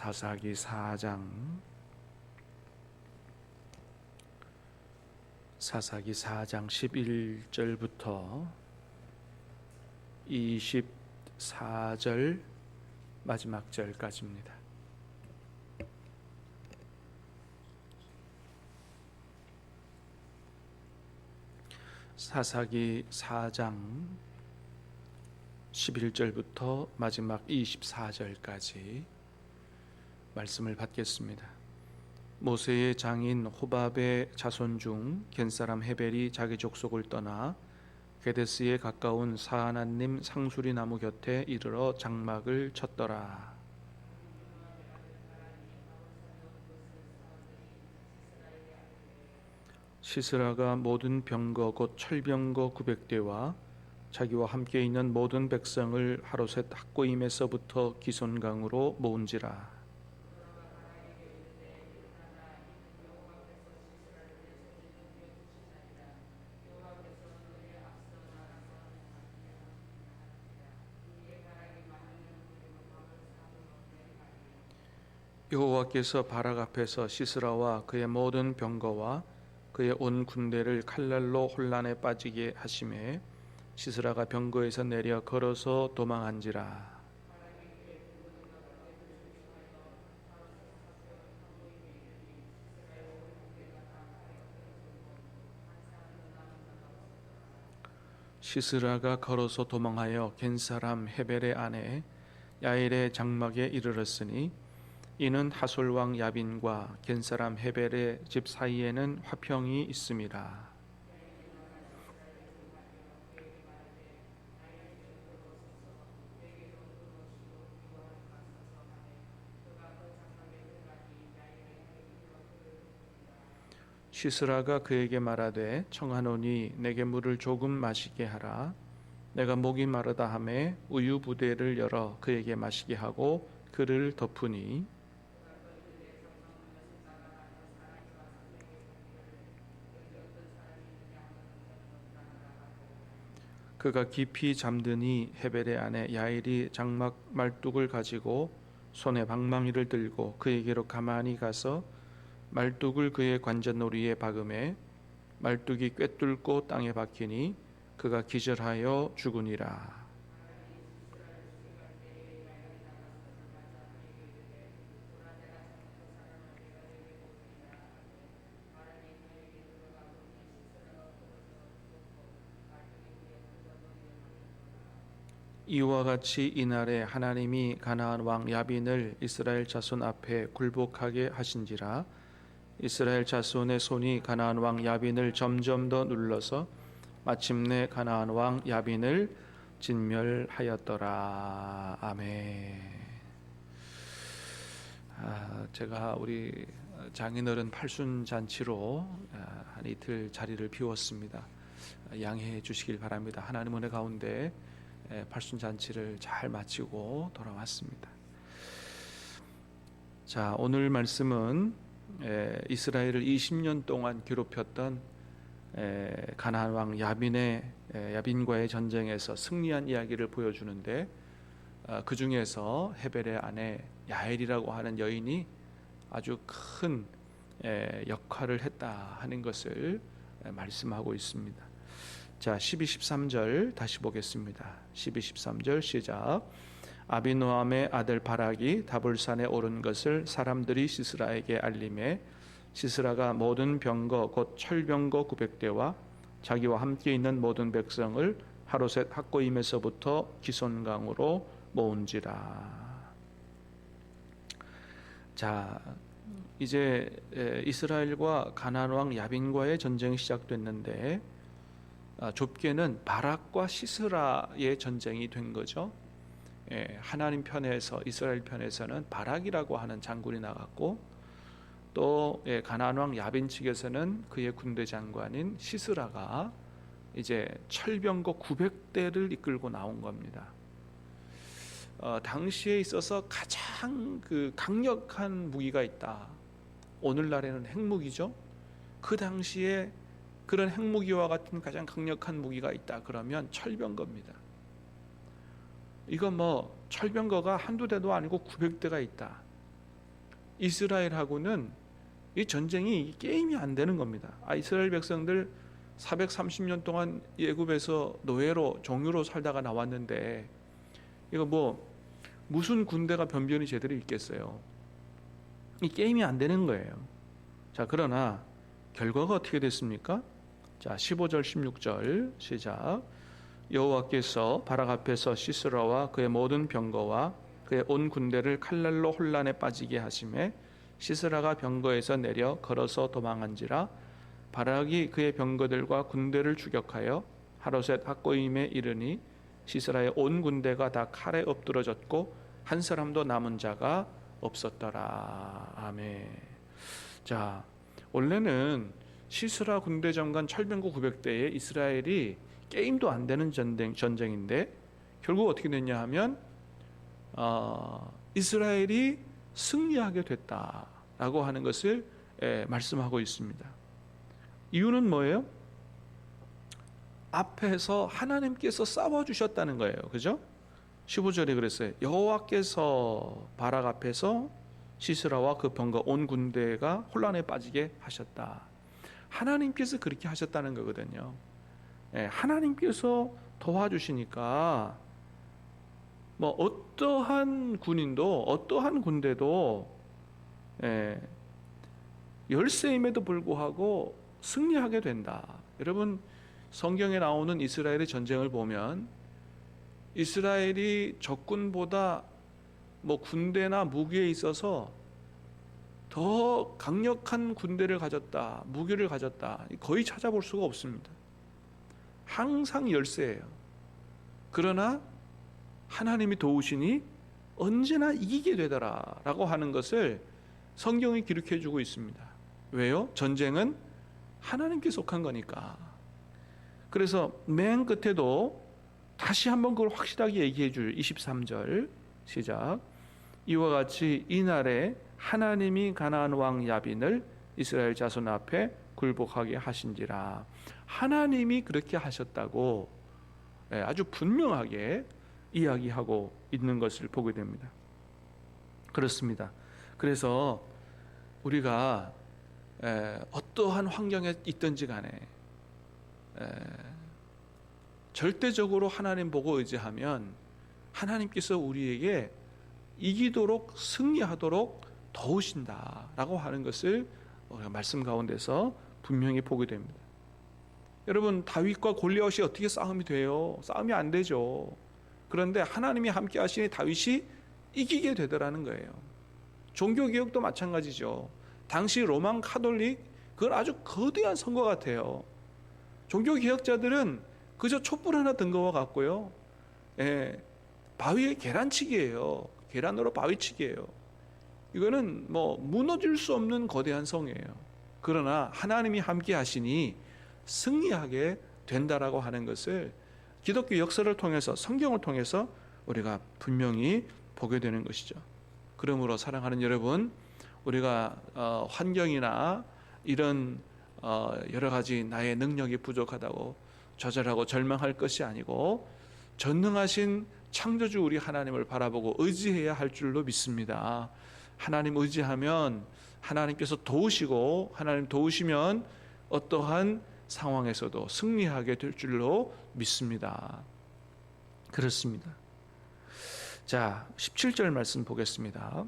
사사기 4장 11절부터 24절 마지막 절까지입니다. 사사기 4장 11절부터 마지막 24절까지 말씀을 받겠습니다. 모세의 장인 호밥의 자손 중 겐사람 헤벨이 자기 족속을 떠나 게데스에 가까운 사하나님 상수리 나무 곁에 이르러 장막을 쳤더라. 시스라가 모든 병거 곧 철병거 900대와 자기와 함께 있는 모든 백성을 하루셋 학고임에서부터 기손강으로 모은지라. 여호와께서 바락 앞에서 시스라와 그의 모든 병거와 그의 온 군대를 칼날로 혼란에 빠지게 하심에 시스라가 병거에서 내려 걸어서 도망한지라. 시스라가 걸어서 도망하여 겐사람 헤벨의 아내 야엘의 장막에 이르렀으니 이는 하솔 왕 야빈과 겐사람 헤벨의 집 사이에는 화평이 있음이라. 시스라가 그에게 말하되 청하노니 내게 물을 조금 마시게 하라. 내가 목이 마르다 하매 우유 부대를 열어 그에게 마시게 하고 그를 덮으니 그가 깊이 잠드니 헤벨의 아내 야일이 장막 말뚝을 가지고 손에 방망이를 들고 그에게로 가만히 가서 말뚝을 그의 관자놀이에 박음에 말뚝이 꿰뚫고 땅에 박히니 그가 기절하여 죽으니라. 이와 같이 이날에 하나님이 가나안 왕 야빈을 이스라엘 자손 앞에 굴복하게 하신지라. 이스라엘 자손의 손이 가나안 왕 야빈을 점점 더 눌러서 마침내 가나안 왕 야빈을 진멸하였더라. 아멘. 제가 우리 장인어른 팔순 잔치로 한 이틀 자리를 비웠습니다. 양해해 주시길 바랍니다. 하나님 은혜 가운데 팔순 잔치를 잘 마치고 돌아왔습니다. 자, 오늘 말씀은 이스라엘을 20년 동안 괴롭혔던 가나안 왕 야빈과의 전쟁에서 승리한 이야기를 보여주는데 그 중에서 헤벨의 아내 야엘이라고 하는 여인이 아주 큰 역할을 했다 하는 것을 말씀하고 있습니다. 자, 12, 13절 다시 보겠습니다. 12, 13절 시작. 아비노함의 아들 바락이 다볼산에 오른 것을 사람들이 시스라에게 알림해 시스라가 모든 병거 곧 철병거 900대와 자기와 함께 있는 모든 백성을 하루셋 학고임에서부터 기손강으로 모은지라. 자, 이제 이스라엘과 가나안 왕 야빈과의 전쟁이 시작됐는데 좁게는 바락과 시스라의 전쟁이 된 거죠. 하나님 편에서 이스라엘 편에서는 바락이라고 하는 장군이 나갔고 또 가나안 왕 야빈 측에서는 그의 군대 장관인 시스라가 이제 철병거 900대를 이끌고 나온 겁니다. 당시에 있어서 가장 강력한 무기가 있다. 오늘날에는 핵무기죠. 그 당시에 그런 핵무기와 같은 가장 강력한 무기가 있다 그러면 철병거입니다. 이거 철병거가 한두 대도 아니고 900대가 있다. 이스라엘하고는 이 전쟁이 게임이 안 되는 겁니다. 이스라엘 백성들 430년 동안 애굽에서 노예로 종유로 살다가 나왔는데 이거 뭐 무슨 군대가 변변히 제대로 있겠어요. 이 게임이 안 되는 거예요. 자, 그러나 결과가 어떻게 됐습니까? 자, 15절 16절 시작. 여호와께서 바락 앞에서 시스라와 그의 모든 병거와 그의 온 군대를 칼날로 혼란에 빠지게 하심에 시스라가 병거에서 내려 걸어서 도망한지라. 바락이 그의 병거들과 군대를 추격하여 하로셋 학고임에 이르니 시스라의 온 군대가 다 칼에 엎드러졌고 한 사람도 남은 자가 없었더라. 아멘. 자, 원래는 시스라 군대 장관 철병거 900대에 이스라엘이 게임도 안 되는 전쟁인데 결국 어떻게 됐냐 하면 이스라엘이 승리하게 됐다라고 하는 것을 말씀하고 있습니다. 이유는 뭐예요? 앞에서 하나님께서 싸워주셨다는 거예요. 그죠? 15절에 그랬어요. 여호와께서 바락 앞에서 시스라와 그 병거 온 군대가 혼란에 빠지게 하셨다. 하나님께서 그렇게 하셨다는 거거든요. 하나님께서 도와주시니까 뭐 어떠한 군인도 어떠한 군대도 열세임에도 불구하고 승리하게 된다. 여러분, 성경에 나오는 이스라엘의 전쟁을 보면 이스라엘이 적군보다 뭐 군대나 무기에 있어서 더 강력한 군대를 가졌다, 무기를 가졌다, 거의 찾아볼 수가 없습니다. 항상 열세예요. 그러나 하나님이 도우시니 언제나 이기게 되더라라고 하는 것을 성경이 기록해 주고 있습니다. 왜요? 전쟁은 하나님께 속한 거니까. 그래서 맨 끝에도 다시 한번 그걸 확실하게 얘기해 줄 23절 시작. 이와 같이 이날에 하나님이 가나안 왕 야빈을 이스라엘 자손 앞에 굴복하게 하신지라. 하나님이 그렇게 하셨다고 아주 분명하게 이야기하고 있는 것을 보게 됩니다. 그렇습니다. 그래서 우리가 어떠한 환경에 있든지 간에 절대적으로 하나님 보고 의지하면 하나님께서 우리에게 이기도록 승리하도록 도우신다라고 하는 것을 우리가 말씀 가운데서 분명히 보게 됩니다. 여러분, 다윗과 골리앗이 어떻게 싸움이 돼요? 싸움이 안 되죠. 그런데 하나님이 함께 하시니 다윗이 이기게 되더라는 거예요. 종교개혁도 마찬가지죠. 당시 로만 카톨릭, 그건 아주 거대한 선거 같아요. 종교개혁자들은 그저 촛불 하나 든 거와 같고요. 바위에 계란치기예요. 계란으로 바위치기예요. 이거는 뭐 무너질 수 없는 거대한 성이에요. 그러나 하나님이 함께 하시니 승리하게 된다라고 하는 것을 기독교 역사를 통해서, 성경을 통해서 우리가 분명히 보게 되는 것이죠. 그러므로 사랑하는 여러분, 우리가 환경이나 이런 여러 가지 나의 능력이 부족하다고 좌절하고 절망할 것이 아니고 전능하신 창조주 우리 하나님을 바라보고 의지해야 할 줄로 믿습니다. 하나님 의지하면 하나님께서 도우시고, 하나님 도우시면 어떠한 상황에서도 승리하게 될 줄로 믿습니다. 그렇습니다. 자, 17절 말씀 보겠습니다.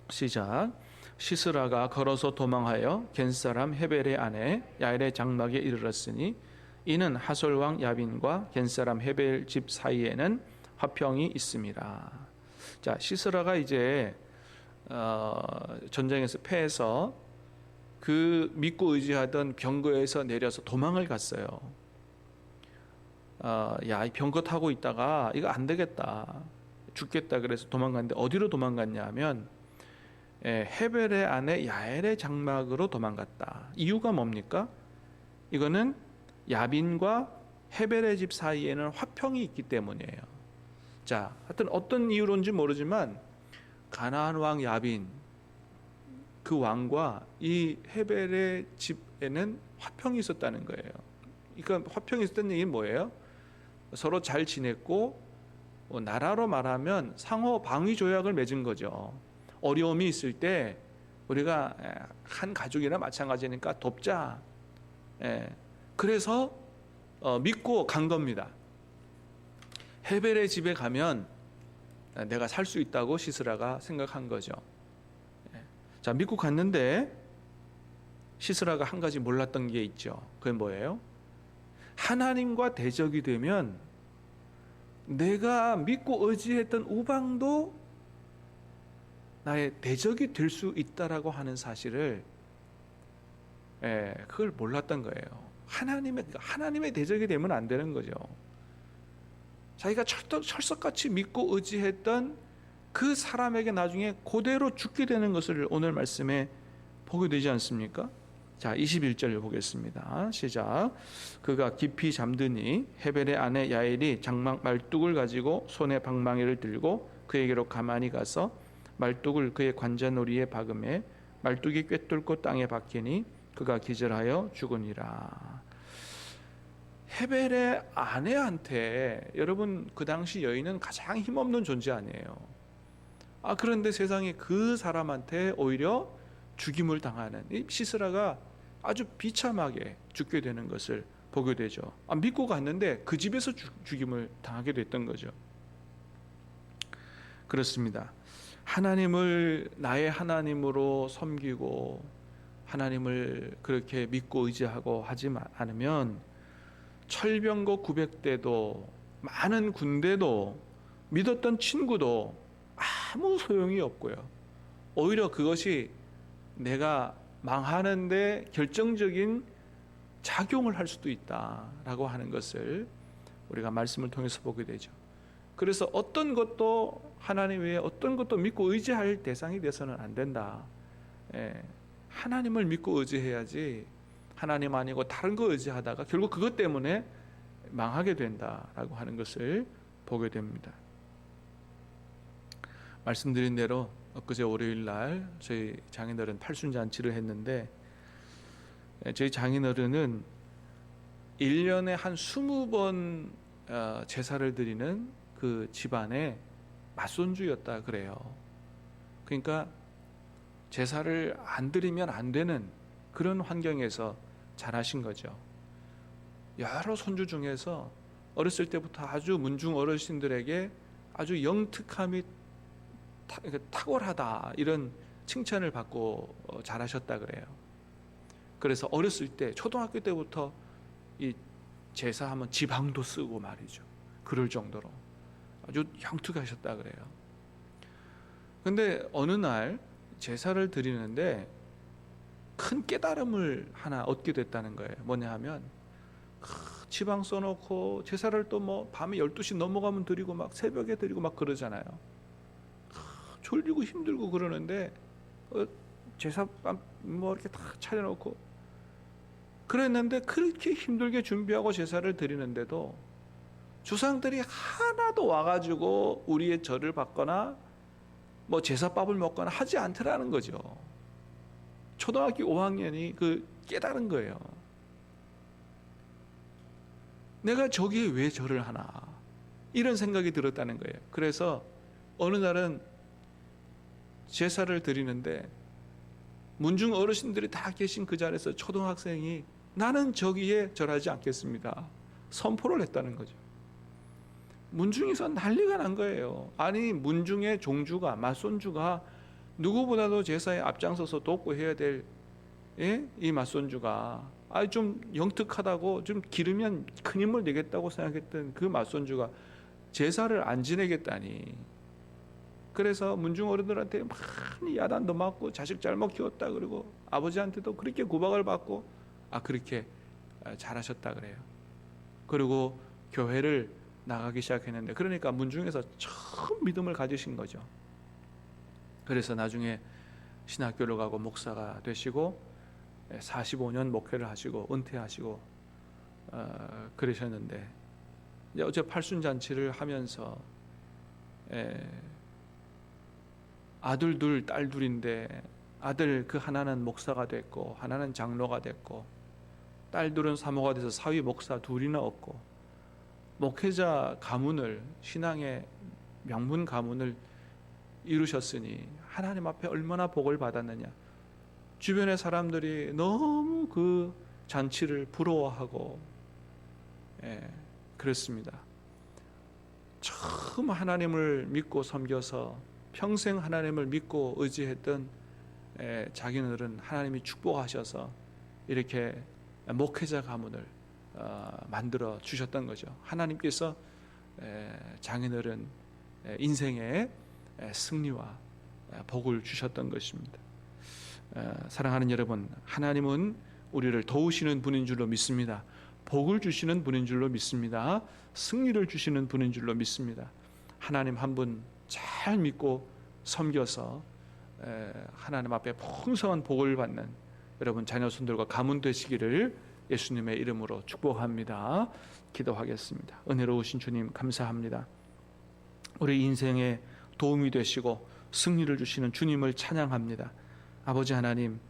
시작. 시스라가 걸어서 도망하여 겐사람 헤벨의 아내 야엘의 장막에 이르렀으니 이는 하솔 왕 야빈과 겐사람 헤벨 집 사이에는 화평이 있습니다. 자, 시스라가 이제 전쟁에서 패해서 그 믿고 의지하던 병거에서 내려서 도망을 갔어요. 야, 이 병거 타고 있다가 이거 안 되겠다, 죽겠다, 그래서 도망갔는데 어디로 도망갔냐 하면 헤벨의 아내 야엘의 장막으로 도망갔다. 이유가 뭡니까? 이거는 야빈과 헤벨의 집 사이에는 화평이 있기 때문이에요. 자, 하여튼 어떤 이유로인지 모르지만 가나안 왕 야빈, 그 왕과 이 헤벨의 집에는 화평이 있었다는 거예요. 그러니까 화평이 있었다는 얘기는 뭐예요? 서로 잘 지냈고 나라로 말하면 상호 방위 조약을 맺은 거죠. 어려움이 있을 때 우리가 한 가족이나 마찬가지니까 돕자. 그래서 믿고 간 겁니다. 헤벨의 집에 가면 내가 살 수 있다고 시스라가 생각한 거죠. 자, 믿고 갔는데 시스라가 한 가지 몰랐던 게 있죠. 그게 뭐예요? 하나님과 대적이 되면 내가 믿고 의지했던 우방도 나의 대적이 될 수 있다라고 하는 사실을 그걸 몰랐던 거예요. 하나님의 대적이 되면 안 되는 거죠. 자기가 철석같이 믿고 의지했던 그 사람에게 나중에 그대로 죽게 되는 것을 오늘 말씀에 보게 되지 않습니까? 자, 21절 보겠습니다. 시작. 그가 깊이 잠드니 헤벨의 아내 야엘이 장막 말뚝을 가지고 손에 방망이를 들고 그에게로 가만히 가서 말뚝을 그의 관자놀이에 박음에 말뚝이 꿰뚫고 땅에 박히니 그가 기절하여 죽으니라. 헤벨의 아내한테, 여러분 그 당시 여인은 가장 힘없는 존재 아니에요. 그런데 세상에 그 사람한테 오히려 죽임을 당하는, 이 시스라가 아주 비참하게 죽게 되는 것을 보게 되죠. 믿고 갔는데 그 집에서 죽임을 당하게 됐던 거죠. 그렇습니다. 하나님을 나의 하나님으로 섬기고 하나님을 그렇게 믿고 의지하고 하지 않으면 철병거 900대도 많은 군대도 믿었던 친구도 아무 소용이 없고요. 오히려 그것이 내가 망하는데 결정적인 작용을 할 수도 있다라고 하는 것을 우리가 말씀을 통해서 보게 되죠. 그래서 어떤 것도 하나님 외에 어떤 것도 믿고 의지할 대상이 돼서는 안 된다. 하나님을 믿고 의지해야지 하나님 아니고 다른 거 의지하다가 결국 그것 때문에 망하게 된다라고 하는 것을 보게 됩니다. 말씀드린 대로 엊그제 월요일 날 저희 장인어른 팔순잔치를 했는데, 저희 장인어른은 1년에 한 20번 제사를 드리는 그 집안의 맞손주였다 그래요. 그러니까 제사를 안 드리면 안 되는 그런 환경에서 자라신 거죠. 여러 손주 중에서 어렸을 때부터 아주 문중 어르신들에게 아주 영특함이 탁월하다 이런 칭찬을 받고 자라셨다 그래요. 그래서 어렸을 때 초등학교 때부터 이 제사하면 지방도 쓰고 말이죠. 그럴 정도로 아주 영특하셨다 그래요. 근데 어느 날 제사를 드리는데 큰 깨달음을 하나 얻게 됐다는 거예요. 뭐냐 하면 지방 써놓고 제사를 또 뭐 밤에 12시 넘어가면 드리고 막 새벽에 드리고 막 그러잖아요. 졸리고 힘들고 그러는데 제사밥 뭐 이렇게 다 차려놓고 그랬는데, 그렇게 힘들게 준비하고 제사를 드리는데도 조상들이 하나도 와가지고 우리의 절을 받거나 뭐 제사밥을 먹거나 하지 않더라는 거죠. 초등학교 5학년이 그 깨달은 거예요. 내가 저기에 왜 절을 하나, 이런 생각이 들었다는 거예요. 그래서 어느 날은 제사를 드리는데 문중 어르신들이 다 계신 그 자리에서 초등학생이 나는 저기에 절하지 않겠습니다 선포를 했다는 거죠. 문중에서 난리가 난 거예요. 아니, 문중의 종주가, 맞손주가 누구보다도 제사에 앞장서서 돕고 해야 될 이 맞손주가 좀 영특하다고, 좀 기르면 큰 힘을 내겠다고 생각했던 그 맞손주가 제사를 안 지내겠다니. 그래서 문중 어른들한테 많이 야단도 맞고 자식 잘못 키웠다 그러고 아버지한테도 그렇게 구박을 받고 그렇게 잘하셨다 그래요. 그리고 교회를 나가기 시작했는데, 그러니까 문중에서 처음 믿음을 가지신 거죠. 그래서 나중에 신학교를 가고 목사가 되시고 45년 목회를 하시고 은퇴하시고 그러셨는데, 이제 어제 팔순잔치를 하면서 아들 둘, 딸 둘인데 아들 그 하나는 목사가 됐고 하나는 장로가 됐고 딸 둘은 사모가 돼서 사위 목사 둘이나 얻고 목회자 가문을, 신앙의 명문 가문을 이루셨으니 하나님 앞에 얼마나 복을 받았느냐. 주변의 사람들이 너무 그 잔치를 부러워하고, 그렇습니다. 처음 하나님을 믿고 섬겨서 평생 하나님을 믿고 의지했던 자기들은 하나님이 축복하셔서 이렇게 목회자 가문을 만들어 주셨던 거죠. 하나님께서 장인어른 인생의 승리와 복을 주셨던 것입니다. 사랑하는 여러분, 하나님은 우리를 도우시는 분인 줄로 믿습니다. 복을 주시는 분인 줄로 믿습니다. 승리를 주시는 분인 줄로 믿습니다. 하나님 한 분 잘 믿고 섬겨서 하나님 앞에 풍성한 복을 받는 여러분 자녀손들과 가문 되시기를 예수님의 이름으로 축복합니다. 기도하겠습니다. 은혜로우신 주님 감사합니다. 우리 인생에 도움이 되시고 승리를 주시는 주님을 찬양합니다. 아버지 하나님,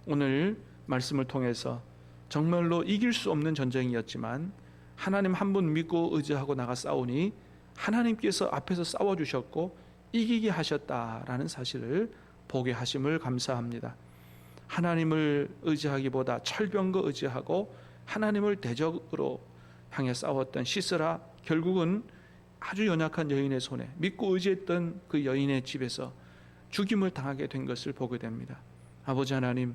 오늘 말씀을 통해서 정말로 이길 수 없는 전쟁이었지만 하나님 한 분 믿고 의지하고 나가 싸우니 하나님께서 앞에서 싸워주셨고 이기게 하셨다라는 사실을 보게 하심을 감사합니다. 하나님을 의지하기보다 철병거 의지하고 하나님을 대적으로 향해 싸웠던 시스라, 결국은 아주 연약한 여인의 손에 믿고 의지했던 그 여인의 집에서 죽임을 당하게 된 것을 보게 됩니다. 아버지 하나님,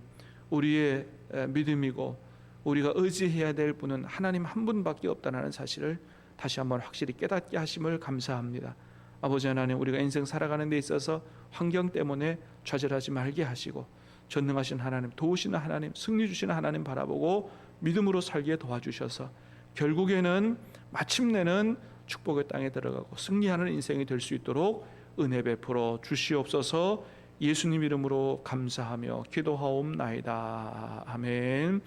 우리의 믿음이고 우리가 의지해야 될 분은 하나님 한 분밖에 없다는 사실을 다시 한번 확실히 깨닫게 하심을 감사합니다. 아버지 하나님, 우리가 인생 살아가는 데 있어서 환경 때문에 좌절하지 말게 하시고 전능하신 하나님, 도우시는 하나님, 승리 주시는 하나님 바라보고 믿음으로 살게 도와주셔서 결국에는 마침내는 축복의 땅에 들어가고 승리하는 인생이 될 수 있도록 은혜 베풀어 주시옵소서. 예수님 이름으로 감사하며 기도하옵나이다. 아멘.